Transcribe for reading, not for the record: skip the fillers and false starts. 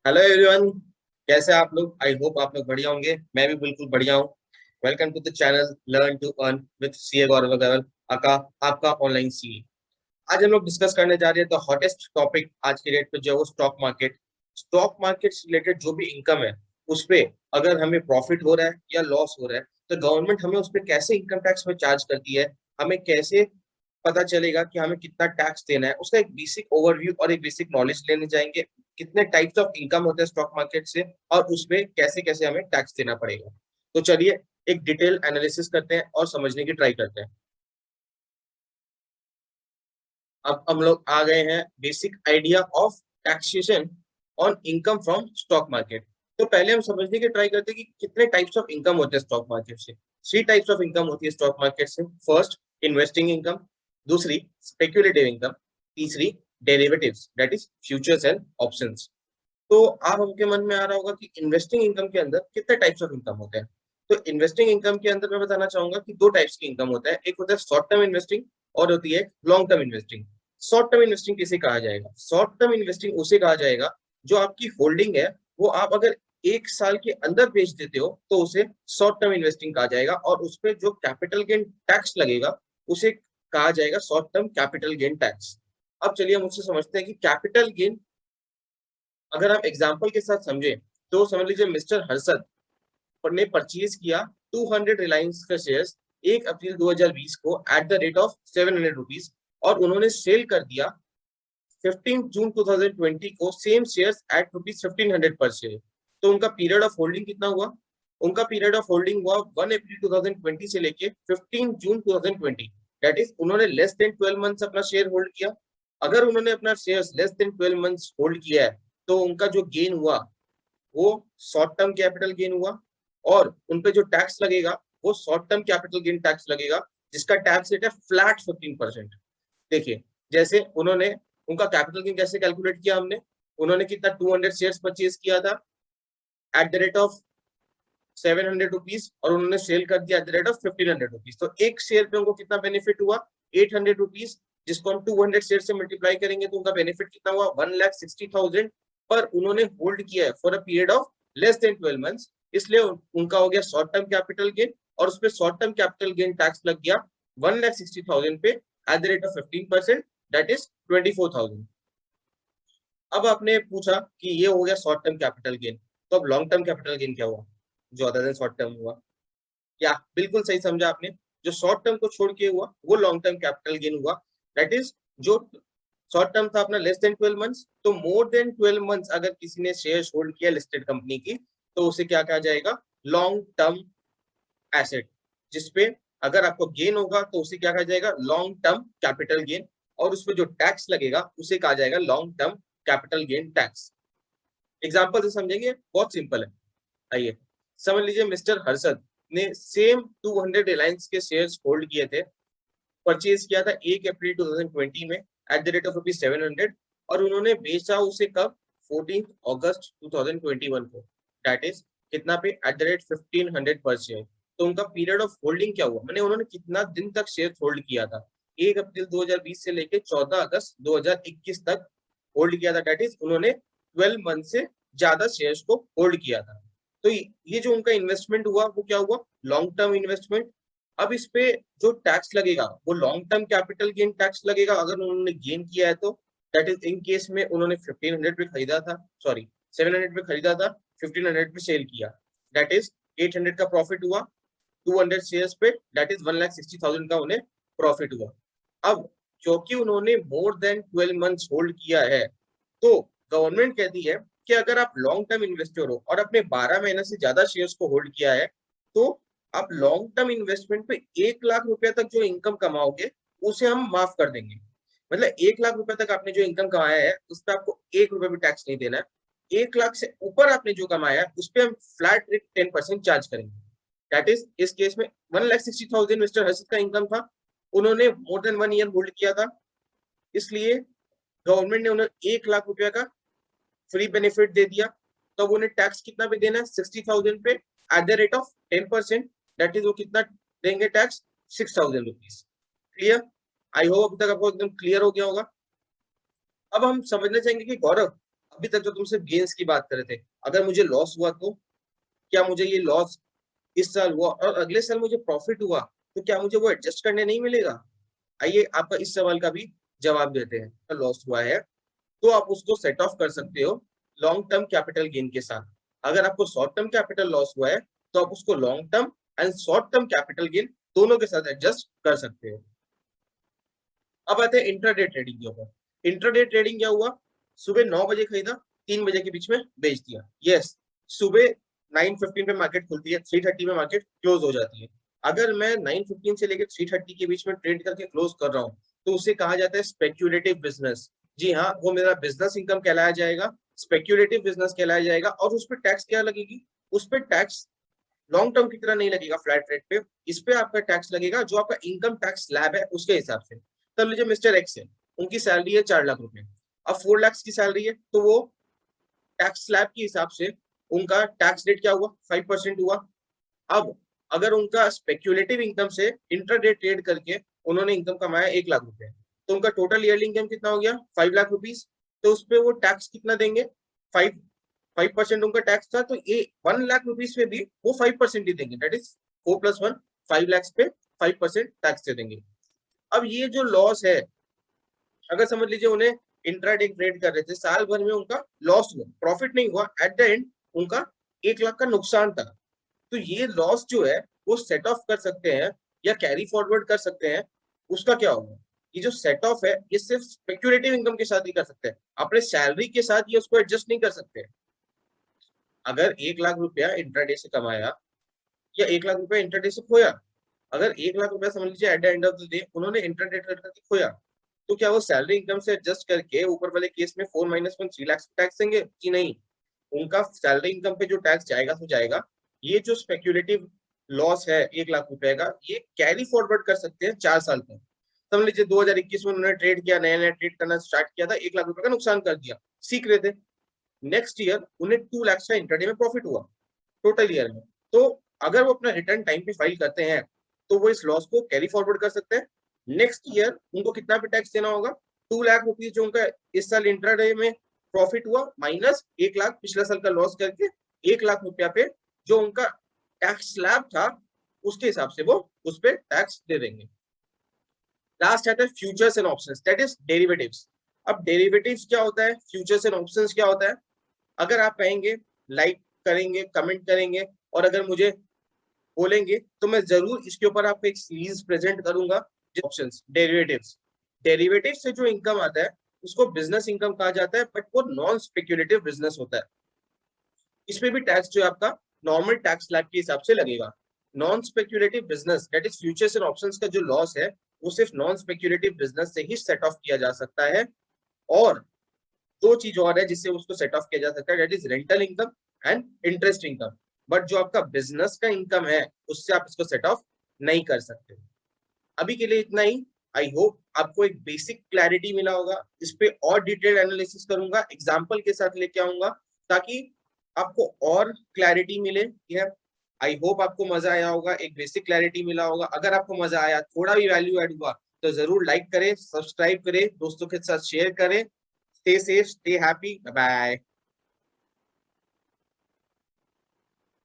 Hello everyone. कैसे हैं आप लोग? आई होप आप लोग बढ़िया होंगे। मैं भी बिल्कुल बढ़िया हूँ। Welcome to the channel learn to earn with CA Gaurav Agarwal, aka आपका ऑनलाइन सीए। आज हम लोग डिस्कस करने जा रहे हैं द हॉटेस्ट टॉपिक आज की डेट पे, जो है वो स्टॉक मार्केट। स्टॉक मार्केट से रिलेटेड जो भी इनकम है उस पे अगर हमें प्रॉफिट हो रहा है या लॉस हो रहा है तो गवर्नमेंट हमें उस पर कैसे इनकम टैक्स में चार्ज करती है, हमें कैसे पता चलेगा कि हमें कितना टैक्स देना है, उसका एक बेसिक ओवरव्यू और एक बेसिक नॉलेज लेने जाएंगे। कितने टाइप्स ऑफ इनकम होते हैं स्टॉक मार्केट से और उसमें कैसे कैसे हमें टैक्स देना पड़ेगा। तो चलिए एक डिटेल एनालिसिस करते हैं और समझने की ट्राई करते हैं। अब हम लोग आ गए हैं basic idea of taxation on income from stock market. तो पहले हम समझने की ट्राई करते हैं कि कितने टाइप्स ऑफ इनकम होते हैं स्टॉक मार्केट से। थ्री टाइप्स ऑफ इनकम होती है स्टॉक मार्केट से। First, investing income. दूसरी, स्पेक्यूलेटिव इनकम। तीसरी, derivatives, that is futures and options. तो आप हमके मन में आ रहा होगा कि इन्वेस्टिंग इनकम के अंदर कितने टाइप्स ऑफ इनकम होते हैं। तो इन्वेस्टिंग इनकम के अंदर मैं बताना चाहूंगा कि दो टाइप्स की इनकम होता है। एक होता है शॉर्ट टर्म इन्वेस्टिंग और होती है long term investing. Short term investing किसे कहा जाएगा? शॉर्ट टर्म इन्वेस्टिंग उसे कहा जाएगा जो आपकी होल्डिंग है वो आप अगर एक साल के अंदर बेच देते हो तो उसे शॉर्ट टर्म इन्वेस्टिंग कहा जाएगा, और उस पर जो कैपिटल गेन टैक्स लगेगा उसे कहा जाएगा short term capital gain tax. अब चलिए हम उससे समझते हैं कि कैपिटल गेन अगर आप एग्जाम्पल के साथ समझे तो समझ लीजिए मिस्टर हर्षद ने परचेज किया 200 रिलायंस का शेयर्स 1 अप्रैल 2020 को at the rate of 700 rupees, और उन्होंने सेल कर दिया 15 जून 2020 को सेम शेयर्स एट रुपीज 1500 पर शेयर। तो उनका पीरियड ऑफ होल्डिंग कितना हुआ? उनका पीरियड ऑफ होल्डिंग हुआ 1 अप्रैल 2020 से लेके 15 जून 2020। दैट इज उन्होंने लेस देन 12 मंथ्स अपना शेयर होल्ड किया। अगर उन्होंने अपना share less than 12 months hold किया है तो उनका जो गेन हुआ वो शॉर्ट टर्म कैपिटल गेन हुआ, और उन पे जो टैक्स लगेगा वो short term capital gain tax लगेगा, जिसका टैक्स रेट है फ्लैट 15%। देखिए, जैसे उन्होंने उनका कैपिटल गेन कैसे कैलकुलेट किया हमने, उन्होंने कितना 200 शेयर्स परचेज किया था at the rate of 700 rupees, और उन्होंने सेल कर दिया at the rate of 1500 rupees. तो एक शेयर पे उनको कितना बेनिफिट हुआ? 800 रुपीज, जिसको हम 200 शेयर से मल्टीप्लाई करेंगे तो उनका बेनिफिट कितना हुआ? 1,60,000। पर उन्होंने होल्ड किया है for a period of less than 12 months, इसलिए उनका हो गया शॉर्ट टर्म कैपिटल गेन, और उसपे short term capital gain tax लग गया 1,60,000 पे at the rate of 15%, that is 24,000। अब आपने पूछा कि ये हो गया शॉर्ट टर्म कैपिटल गेन, तो अब लॉन्ग टर्म कैपिटल गेन क्या हुआ जो अदर देन शॉर्ट टर्म हुआ? या बिल्कुल सही समझा आपने, जो शॉर्ट टर्म को छोड़ के हुआ वो लॉन्ग टर्म कैपिटल गेन हुआ। दैट इज जो शॉर्ट टर्म था अपना लेस देन 12 मंथ्स, तो मोर देन 12 मंथ्स अगर किसी ने शेयर होल्ड किया लिस्टेड कंपनी की तो उसे क्या कहा जाएगा? Long term asset. जिसपे अगर आपको गेन होगा तो उसे क्या कहा जाएगा? लॉन्ग टर्म कैपिटल गेन, और उसपे जो टैक्स लगेगा उसे कहा जाएगा long term capital gain tax. Example से समझेंगे, बहुत सिंपल है। आइए समझ लीजिए मिस्टर हर्षद ने सेम 200 रिलायंस के शेयर्स होल्ड किए थे, परचेज किया था 1 अप्रैल 2020 में एट द रेट ऑफ ₹700, और उन्होंने बेचा उसे कब? 14 अगस्त 2021 को। दैट इज कितना पे? एट द रेट 1500 पर शेयर। तो उनका पीरियड ऑफ होल्डिंग क्या हुआ, मैंने उन्होंने कितना दिन तक शेयर होल्ड किया था? 1 अप्रैल 2020 से लेके 14 अगस्त 2021 तक होल्ड किया था। दैट इज उन्होंने 12 मंथ से ज्यादा शेयर्स को होल्ड किया था। तो ये जो उनका इन्वेस्टमेंट हुआ वो क्या हुआ? Long term investment. अब इस पे जो टैक्स लगेगा वो long term capital gain tax लगेगा अगर उन्होंने गेन किया है तो। दैट इज इन केस में उन्होंने 1500 पे खरीदा था, सॉरी 700 पे खरीदा था, 1500 पे सेल किया, दैट इज 800 का प्रॉफिट हुआ 200 शेयर्स पे, दैट इज 1,60,000 का उन्हें प्रॉफिट हुआ। अब क्योंकि उन्होंने मोर देन 12 मंथ्स होल्ड किया है तो गवर्नमेंट कहती है कि अगर आप लॉन्ग टर्म इन्वेस्टर हो और अपने 12 महीने से ज्यादा शेयर्स को होल्ड किया है तो आप लॉन्ग टर्म इन्वेस्टमेंट पे 1 लाख रुपए तक जो इनकम कमाओगे उसे हम माफ कर देंगे। मतलब 1 लाख रुपए तक आपने जो इनकम कमाया है उस पर आपको 1 रुपए भी टैक्स नहीं देना है। 1 लाख से ऊपर आपने जो कमाया है उस पर हम फ्लैट रेट 10% चार्ज करेंगे। दैट इज इस केस में 1,60,000 मिस्टर हर्षित का इनकम था, उन्होंने मोर देन 1 ईयर होल्ड किया था, इसलिए गवर्नमेंट ने उन्हें 1 लाख रुपया का फ्री बेनिफिट दे दिया। तो उन्हें टैक्स कितना पे देना है? 60,000 पे at the rate of 10%। That is वो कितना देंगे tax? 6,000 rupees. Clear? I hope अभी तक आपको एकदम क्लियर हो गया होगा। अब हम समझना चाहेंगे कि गौरव, अभी तक तो तुम सिर्फ गेन्स की बात कर रहे थे, अगर मुझे लॉस हुआ तो क्या मुझे ये लॉस इस साल हुआ और अगले साल मुझे प्रॉफिट हुआ तो क्या मुझे वो एडजस्ट करने नहीं मिलेगा? आइए आपका इस सवाल का भी जवाब देते हैं। तो लॉस हुआ है तो आप उसको सेट ऑफ कर सकते हो लॉन्ग टर्म कैपिटल गेन के साथ। अगर आपको शॉर्ट टर्म कैपिटल लॉस हुआ है तो आप उसको long term and short term capital gain दोनों के साथ एडजस्ट कर सकते हो। अब आते हैं इंट्राडे ट्रेडिंग के ऊपर। इंट्राडे ट्रेडिंग क्या हुआ? सुबह 9 बजे खरीदा, 3 बजे के बीच में बेच दिया। यस, सुबह 9:15 पे मार्केट खुलती है, 3:30 में मार्केट क्लोज हो जाती है। अगर मैं 9:15 से लेकर 3:30 के बीच में ट्रेड करके क्लोज कर रहा हूँ तो उसे कहा जाता है स्पेक्यूलेटिव बिजनेस। जी हाँ, वो मेरा बिजनेस इनकम कहलाया जाएगा, स्पेक्यूलेटिव बिजनेस कहलाया जाएगा। और उस पर टैक्स क्या लगेगी? उस पर टैक्स लॉन्ग टर्म की तरह नहीं लगेगा फ्लैट रेट पे। इस पे आपका टैक्स लगेगा जो आपका इनकम टैक्स स्लैब है उसके हिसाब से। तब लीजिए मिस्टर एक्स है, उनकी सैलरी है 4 लाख रुपए, अब 4 लाख की सैलरी है तो वो टैक्स स्लैब के हिसाब से उनका टैक्स रेट क्या हुआ? 5% हुआ। अब अगर उनका स्पेक्यूलेटिव इनकम से इंट्राडे ट्रेड करके उन्होंने इनकम कमाया 1 लाख रुपए, तो उनका टोटल ईयरली इनकम कितना हो गया? 5 लाख रुपीज। तो उस पर वो टैक्स कितना देंगे? 5% उनका टैक्स था, तो ये 1 लाख रुपीज पे भी वो 5% ही देंगे। दैट इज 4+1, 5 लाख पे 5% टैक्स दे देंगे। अब ये जो लॉस है, अगर समझ लीजिए उन्हें इंट्राडे ट्रेड कर रहे थे, साल भर में उनका लॉस हुआ, प्रॉफिट नहीं हुआ, एट द एंड उनका 1 लाख का नुकसान था। तो ये लॉस जो है वो सेट ऑफ कर सकते हैं या कैरी फॉरवर्ड कर सकते हैं। उसका क्या होगा? ये जो सेट ऑफ है ये सिर्फ स्पेक्यूलेटिव इनकम के साथ ही कर सकते हैं, अपने सैलरी के साथ ये उसको एडजस्ट नहीं कर सकते। अगर 1 लाख रुपया इंट्राडे से कमाया या 1 लाख रुपया इंट्राडे से खोया, अगर 1 लाख रुपया समझ लीजिए at the end of the day उन्होंने इंट्राडे ट्रेड करके खोया, तो क्या वो सैलरी इनकम से एडजस्ट करके ऊपर वाले केस में 4 - 1 3 लाख टैक्स देंगे कि नहीं? उनका सैलरी इनकम पे जो टैक्स जाएगा तो जाएगा। ये जो स्पेक्यूलेटिव लॉस है 1 लाख रुपए का, ये कैरी फॉरवर्ड कर सकते हैं 4 साल तक। समझ लीजिए 2021 में उन्होंने ट्रेड किया, नया नया ट्रेड करना स्टार्ट किया था, 1 लाख रुपए का नुकसान कर दिया, सीख रहे थे। नेक्स्ट ईयर उन्हें 2 लाख का इंट्राडे में प्रॉफिट हुआ टोटल ईयर में। तो अगर वो अपना रिटर्न टाइम पे फाइल करते हैं तो वो इस लॉस को कैरी फॉरवर्ड कर सकते हैं। नेक्स्ट ईयर उनको कितना पे टैक्स देना होगा? 2 लाख रुपीज जो उनका इस साल इंट्राडे में प्रॉफिट हुआ माइनस 1 लाख पिछला साल का लॉस करके 1 लाख रुपया पे जो उनका टैक्स स्लैब था उसके हिसाब से वो उस पर टैक्स दे देंगे। लास्ट आता है futures and options, that is derivatives. अब डेरिवेटिव्स क्या होता है, फ्यूचर्स एंड ऑप्शंस क्या होता है? अगर आप कहेंगे, लाइक करेंगे, कमेंट करेंगे और अगर मुझे बोलेंगे तो मैं जरूर इसके ऊपर आपको एक सीरीज प्रेजेंट करूंगा। Options, derivatives. डेरिवेटिव से जो इनकम आता है उसको बिजनेस इनकम कहा जाता है, बट वो नॉन स्पेक्यूलेटिव बिजनेस होता है। इसमें भी टैक्स जो है आपका नॉर्मल टैक्स स्लैब के हिसाब से लगेगा। Non speculative business that is futures and options का जो लॉस है वो सिर्फ नॉन स्पेक्यूलेटिव बिजनेस से ही सेट ऑफ किया जा सकता है। और दो चीज और है जिससे उसको सेट ऑफ किया जा सकता है, that is rental income and interest income. But जो आपका बिजनेस का इनकम है उससे आप इसको सेट ऑफ नहीं कर सकते। अभी के लिए इतना ही। आई होप आपको एक बेसिक क्लैरिटी मिला होगा। इस पे और डिटेल एनालिसिस करूंगा, एग्जांपल के साथ लेके आऊंगा ताकि आपको और क्लैरिटी मिले। आई होप आपको मजा आया होगा, एक बेसिक क्लैरिटी मिला होगा। अगर आपको मजा आया, थोड़ा भी वैल्यू ऐड हुआ तो जरूर लाइक करें, सब्सक्राइब करें, दोस्तों के साथ शेयर करें। Stay safe, stay happy, bye bye.